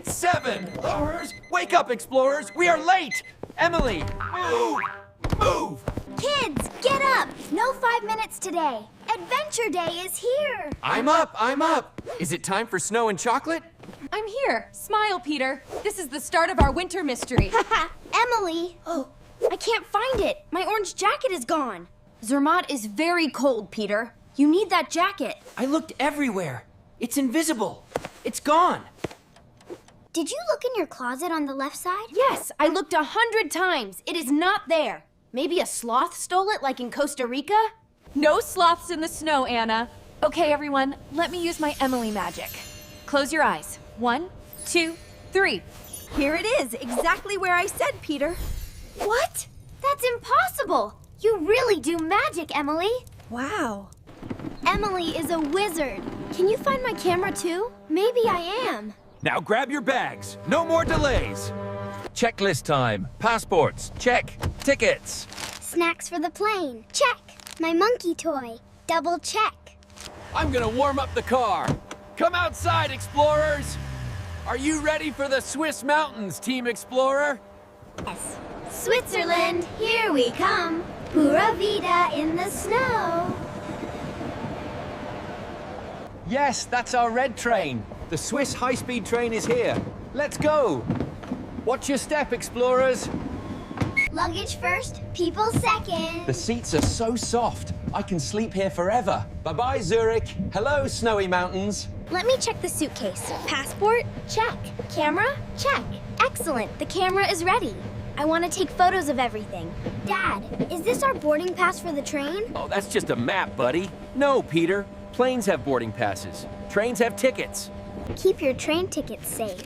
7. Explorers, wake up, explorers. We are late. Emily, move. Move. Kids, get up! No 5 minutes today. Adventure Day is here. I'm up. I'm up. Is it time for snow and chocolate? I'm here. Smile, Peter. This is the start of our winter mystery. Haha, Emily. Oh, I can't find it. My orange jacket is gone. Zermatt is very cold, Peter. You need that jacket. I looked everywhere. It's invisible. It's gone. Did you look in your closet on the left side? Yes, I looked 100 times. It is not there. Maybe a sloth stole it, like in Costa Rica? No sloths in the snow, Anna. Okay, everyone, let me use my Emily magic. Close your eyes. 1, 2, 3. Here it is, exactly where I said, Peter. What? That's impossible. You really do magic, Emily. Wow. Emily is a wizard. Can you find my camera too? Maybe I am. Now grab your bags. No more delays. Checklist time. Passports. Check. Tickets. Snacks for the plane. Check. My monkey toy. Double check. I'm gonna warm up the car. Come outside, explorers. Are you ready for the Swiss mountains, Team Explorer? Yes. Switzerland, here we come. Pura vida in the snow. Yes, that's our red train. The Swiss high-speed train is here. Let's go. Watch your step, explorers. Luggage first, people second. The seats are so soft. I can sleep here forever. Bye-bye, Zurich. Hello, snowy mountains. Let me check the suitcase. Passport? Check. Camera? Check. Excellent. The camera is ready. I want to take photos of everything. Dad, is this our boarding pass for the train? Oh, that's just a map, buddy. No, Peter. Planes have boarding passes. Trains have tickets. Keep your train tickets safe.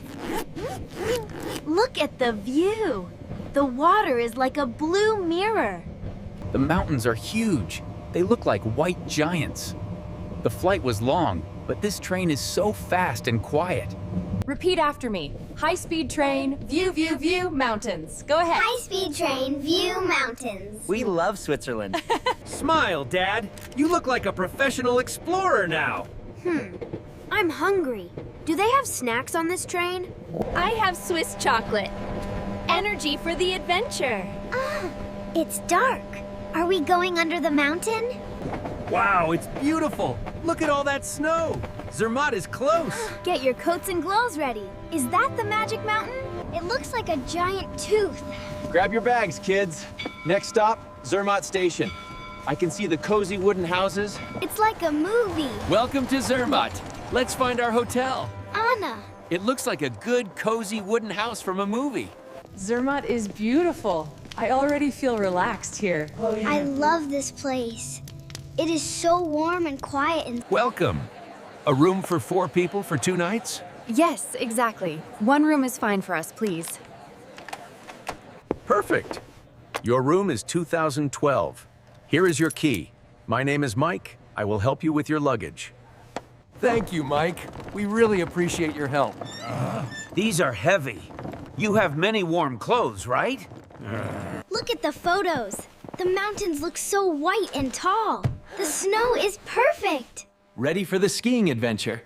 Look at the view. The water is like a blue mirror. The mountains are huge. They look like white giants. The flight was long, but this train is so fast and quiet. Repeat after me. High-speed train, view, view, view, mountains. Go ahead. High-speed train, view mountains. We love Switzerland. Smile, Dad. You look like a professional explorer now. I'm hungry. Do they have snacks on this train? I have Swiss chocolate. Energy for the adventure. Ah, it's dark. Are we going under the mountain? Wow, it's beautiful. Look at all that snow. Zermatt is close. Get your coats and gloves ready. Is that the magic mountain? It looks like a giant tooth. Grab your bags, kids. Next stop, Zermatt Station. I can see the cozy wooden houses. It's like a movie. Welcome to Zermatt. Let's find our hotel. Anna. It looks like a good, cozy wooden house from a movie. Zermatt is beautiful. I already feel relaxed here. I love this place. It is so warm and quiet and Welcome. A room for 4 people for 2 nights? Yes, exactly. One room is fine for us, please. Perfect. Your room is 2012. Here is your key. My name is Mike. I will help you with your luggage. Thank you, Mike. We really appreciate your help. These are heavy. You have many warm clothes, right? look at the photos. The mountains look so white and tall. The snow is perfect. Ready for the skiing adventure?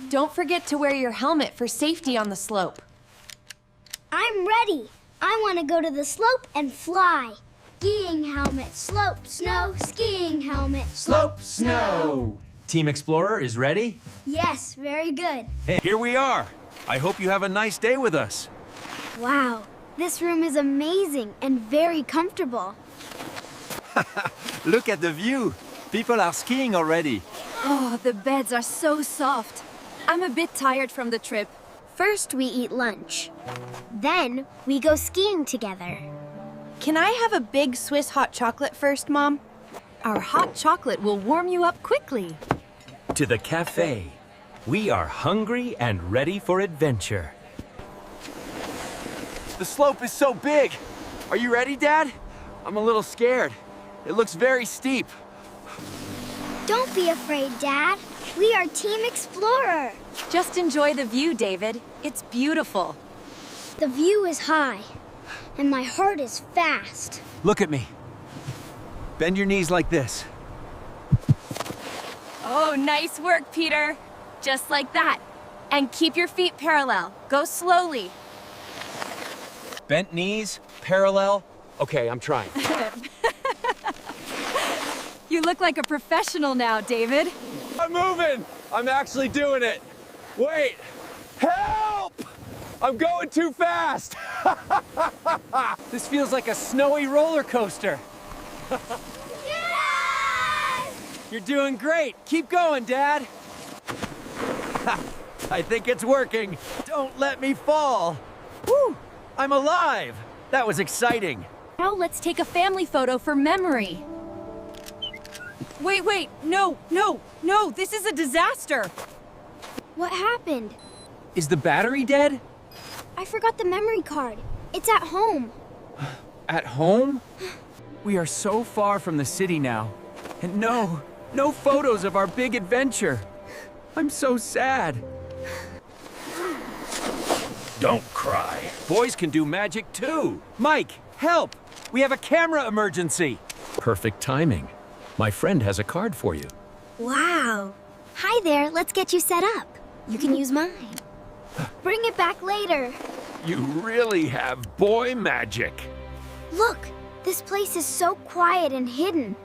Don't forget to wear your helmet for safety on the slope. I'm ready. I want to go to the slope and fly. Skiing helmet, slope, snow, skiing helmet. Slope, snow. Team Explorer is ready? Yes, very good. Hey, here we are. I hope you have a nice day with us. Wow, this room is amazing and very comfortable. Look at the view. People are skiing already. Oh, the beds are so soft. I'm a bit tired from the trip. First, we eat lunch. Then, we go skiing together. Can I have a big Swiss hot chocolate first, Mom? Our hot chocolate will warm you up quickly. To the cafe. We are hungry and ready for adventure. The slope is so big. Are you ready, Dad? I'm a little scared. It looks very steep. Don't be afraid, Dad. We are Team Explorer. Just enjoy the view, David. It's beautiful. The view is high, and my heart is fast. Look at me. Bend your knees like this. Oh, nice work, Peter. Just like that. And keep your feet parallel. Go slowly. Bent knees, parallel. Okay, I'm trying. You look like a professional now, David. I'm moving! I'm actually doing it. Wait! Help! I'm going too fast! This feels like a snowy roller coaster. You're doing great. Keep going, Dad. I think it's working. Don't let me fall. Woo! I'm alive. That was exciting. Now let's take a family photo for memory. Wait, no, this is a disaster. What happened? Is the battery dead? I forgot the memory card. It's at home. At home? We are so far from the city now. And no photos of our big adventure. I'm so sad. Don't cry. Boys can do magic too. Mike, help! We have a camera emergency. Perfect timing. My friend has a card for you. Wow. Hi there, let's get you set up. You can use mine. Bring it back later. You really have boy magic. Look, this place is so quiet and hidden.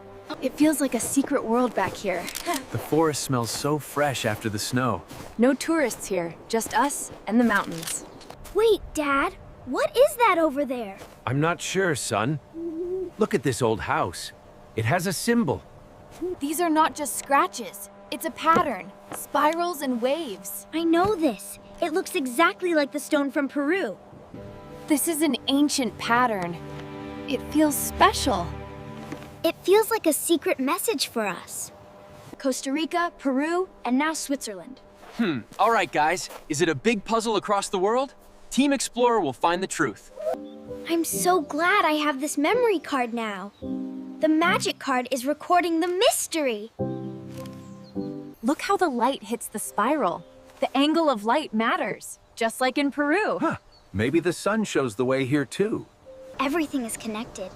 It feels like a secret world back here. The forest smells so fresh after the snow. No tourists here, just us and the mountains. Wait, Dad, what is that over there? I'm not sure, son. Look at this old house. It has a symbol. These are not just scratches. It's a pattern. Spirals and waves. I know this. It looks exactly like the stone from Peru. This is an ancient pattern. It feels special. It feels like a secret message for us. Costa Rica, Peru, and now Switzerland. All right, guys. Is it a big puzzle across the world? Team Explorer will find the truth. I'm so glad I have this memory card now. The magic card is recording the mystery. Look how the light hits the spiral. The angle of light matters, just like in Peru. Maybe the sun shows the way here too. Everything is connected.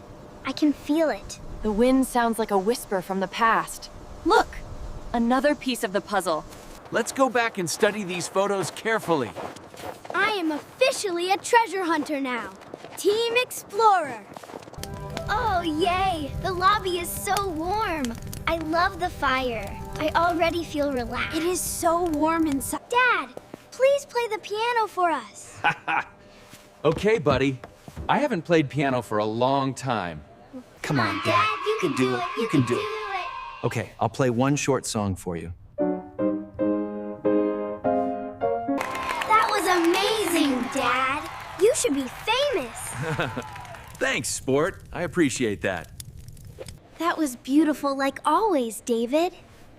I can feel it. The wind sounds like a whisper from the past. Look! Another piece of the puzzle. Let's go back and study these photos carefully. I am officially a treasure hunter now. Team Explorer. Oh, yay! The lobby is so warm. I love the fire. I already feel relaxed. It is so warm inside. Dad, please play the piano for us. Okay, buddy. I haven't played piano for a long time. Come on, Dad. You can do it. You can do it. Okay, I'll play one short song for you. That was amazing, Dad. You should be famous. Thanks, sport. I appreciate that. That was beautiful like always, David.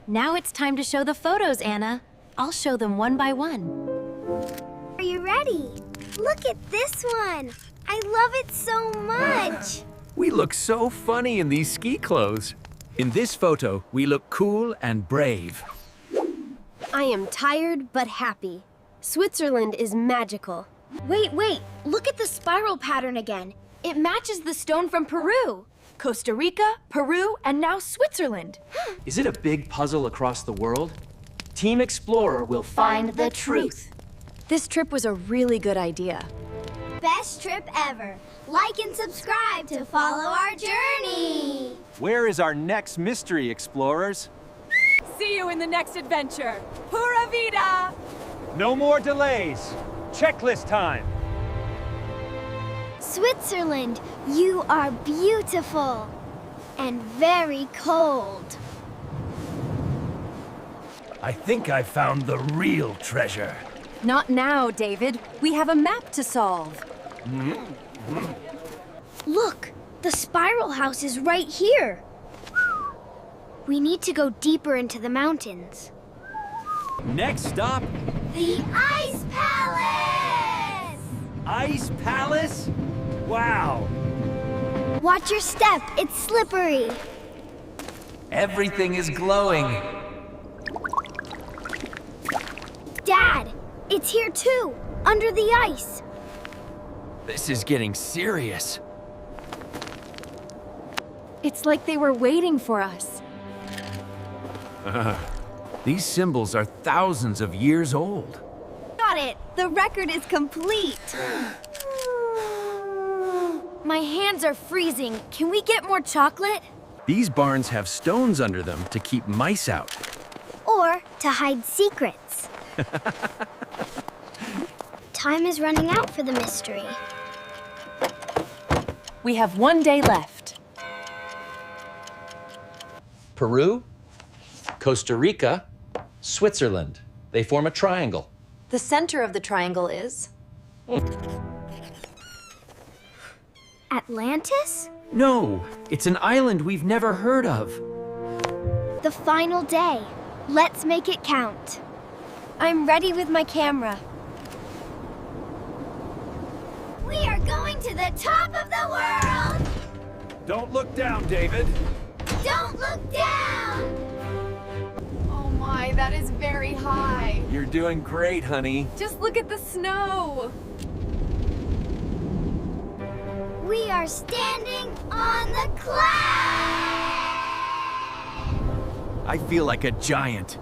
Now it's time to show the photos, Anna. I'll show them one by one. Are you ready? Look at this one. I love it so much. We look so funny in these ski clothes. In this photo, we look cool and brave. I am tired but happy. Switzerland is magical. Wait, look at the spiral pattern again. It matches the stone from Peru. Costa Rica, Peru, and now Switzerland. Is it a big puzzle across the world? Team Explorer will Find the truth. This trip was a really good idea. Best trip ever. Like and subscribe to follow our journey. Where is our next mystery, explorers? See you in the next adventure. Pura vida! No more delays. Checklist time. Switzerland, you are beautiful and very cold. I think I found the real treasure. Not now, David. We have a map to solve. Look, the spiral house is right here. We need to go deeper into the mountains. Next stop, The Ice Palace! Ice Palace? Wow. Watch your step, it's slippery. Everything is glowing. Dad, it's here too, under the ice. This is getting serious. It's like they were waiting for us. These symbols are thousands of years old. got it! The record is complete! My hands are freezing. Can we get more chocolate? These barns have stones under them to keep mice out. Or to hide secrets. Time is running out for the mystery. We have 1 day left. Peru, Costa Rica, Switzerland. They form a triangle. The center of the triangle is... Atlantis? No, it's an island we've never heard of. The final day. Let's make it count. I'm ready with my camera. We are going to the top of the world! Don't look down, David. Don't look down! Oh my, that is very high. You're doing great, honey. Just look at the snow. We are standing on the clouds! I feel like a giant.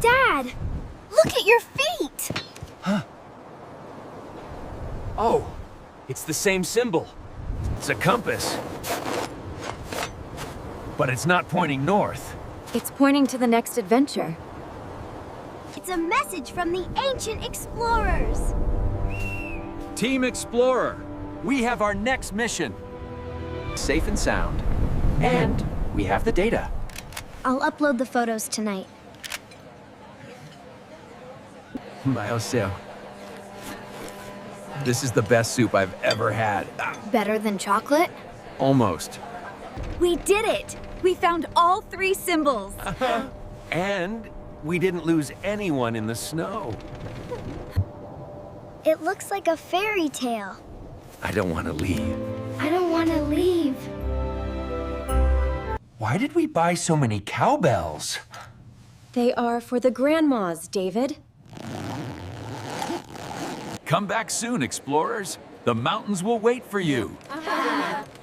Dad, look at your feet! Oh, it's the same symbol. It's a compass. But it's not pointing north. It's pointing to the next adventure. It's a message from the ancient explorers. Team Explorer, we have our next mission. Safe and sound. And we have the data. I'll upload the photos tonight. Maoseo. This is the best soup I've ever had. Better than chocolate? Almost. We did it! We found all 3 symbols. And we didn't lose anyone in the snow. It looks like a fairy tale. I don't want to leave. I don't want to leave. Why did we buy so many cowbells? They are for the grandmas, David. Come back soon, explorers. The mountains will wait for you.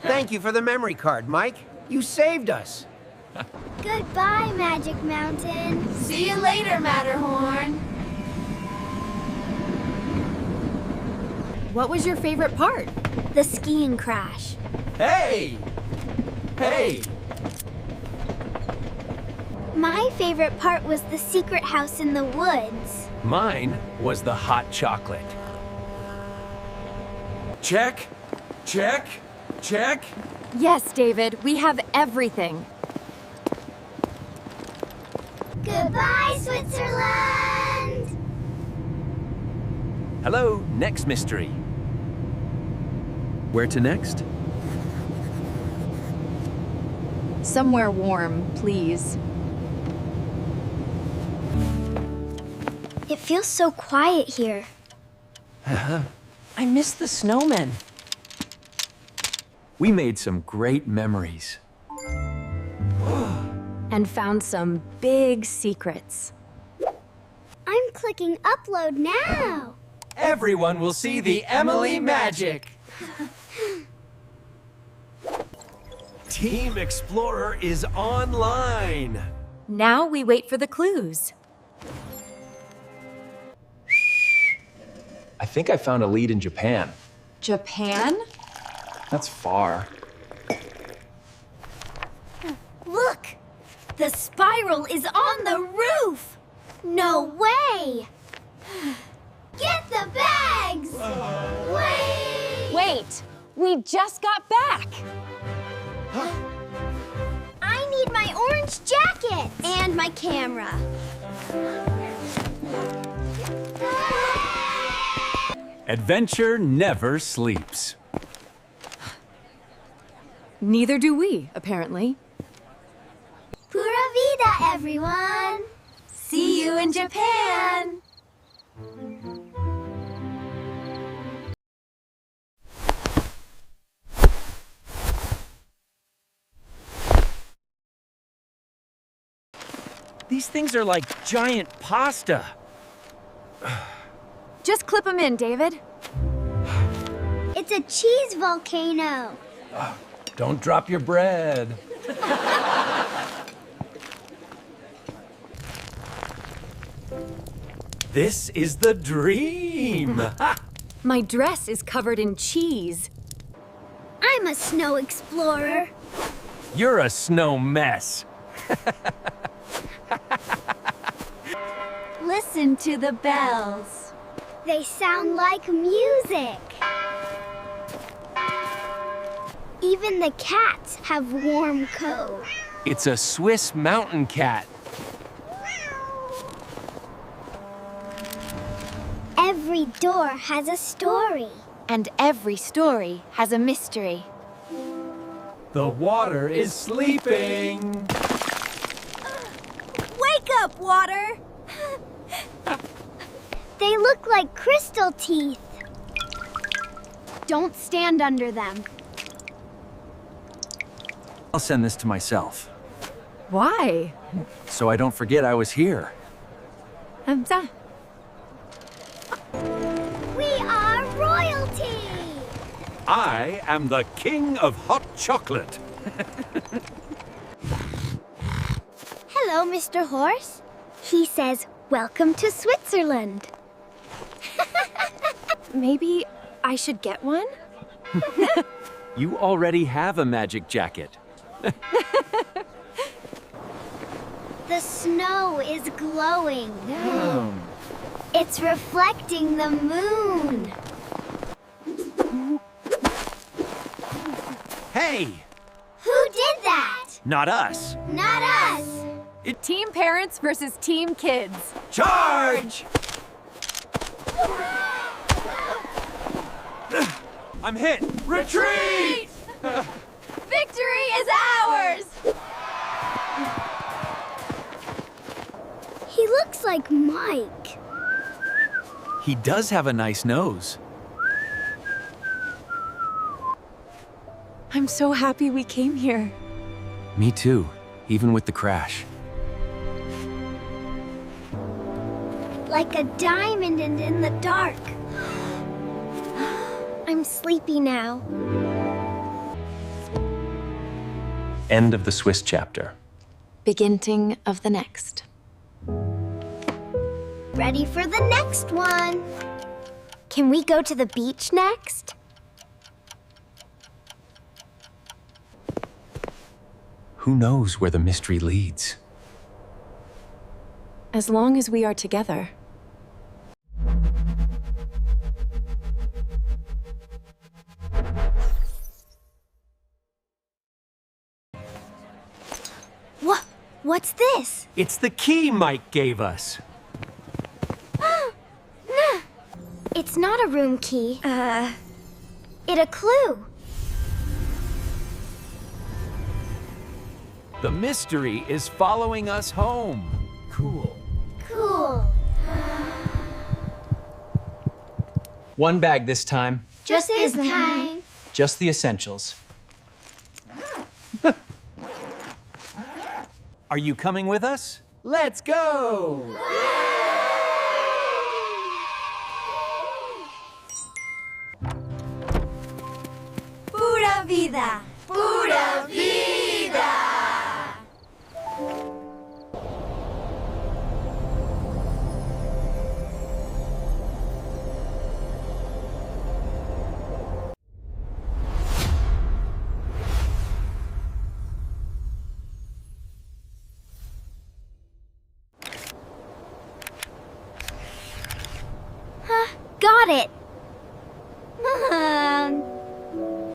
Thank you for the memory card, Mike. You saved us. Goodbye, Magic Mountain. See you later, Matterhorn. What was your favorite part? The skiing crash. Hey! Hey! My favorite part was the secret house in the woods. Mine was the hot chocolate. Check, check, check. Yes, David, we have everything. Goodbye, Switzerland! Hello, next mystery. Where to next? Somewhere warm, please. It feels so quiet here. I miss the snowmen. We made some great memories. And found some big secrets. I'm clicking upload now. Everyone will see the Emily magic. Team Explorer is online. Now we wait for the clues. I think I found a lead in Japan. Japan? That's far. Look! The spiral is on the roof! No way! Get the bags! Wait! Wait, we just got back. I need my orange jacket! And my camera. Adventure never sleeps. Neither do we, apparently. Pura vida, everyone! See you in Japan! These things are like giant pasta. Just clip them in, David. It's a cheese volcano. Don't drop your bread. This is the dream! My dress is covered in cheese. I'm a snow explorer. You're a snow mess. Listen to the bells. They sound like music. Even the cats have warm coats. It's a Swiss mountain cat. Every door has a story. And every story has a mystery. The water is sleeping. Wake up, water! They look like crystal teeth. Don't stand under them. I'll send this to myself, Why? so I don't forget I was here. We are royalty! I am the king of hot chocolate. Hello, Mr. Horse. He says, welcome to Switzerland. Maybe I should get one? You already have a magic jacket. The snow is glowing. It's reflecting the moon. Hey! Who did that? Not us. Not us. Team parents versus team kids. Charge! I'm hit. Retreat! Victory is ours! He looks like Mike. He does have a nice nose. I'm so happy we came here. Me too, even with the crash. Like a diamond and in the dark. I'm sleepy now. End of the Swiss chapter. Beginning of the next. Ready for the next one. Can we go to the beach next? Who knows where the mystery leads? As long as we are together. What's this? It's the key Mike gave us. It's not a room key. It a clue. The mystery is following us home. Cool. Cool. One bag this time. Just this time. Just the essentials. Are you coming with us? Let's go! Pura vida! Pura vida! Got it.